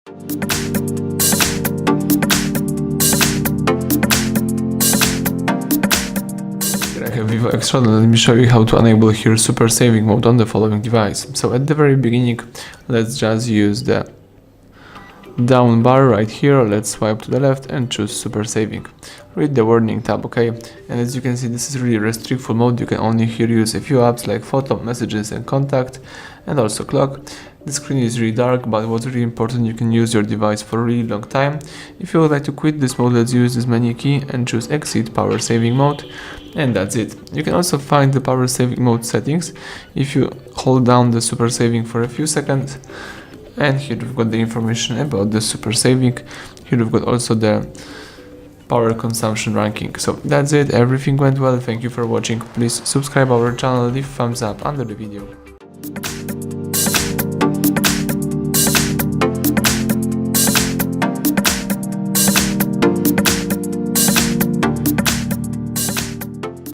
I have VIVO Xshot, and let me show you how to enable here super saving mode on the following device. So at the very beginning, let's just use the down bar right here. Let's swipe to the left and choose super saving. Read the warning tab, okay? And as you can see, this is really restrictful mode. You can only here use a few apps like photo, messages and contact, and also clock. The screen is really dark, but what's really important, you can use your device for a really long time. If you would like to quit this mode, let's use this menu key and choose exit power saving mode, and that's it. You can also find the power saving mode settings if you hold down the super saving for a few seconds. And here we've got the information about the super saving. Here we've got also the power consumption ranking. So that's it, everything went well. Thank you for watching. Please subscribe our channel, leave thumbs up under the video.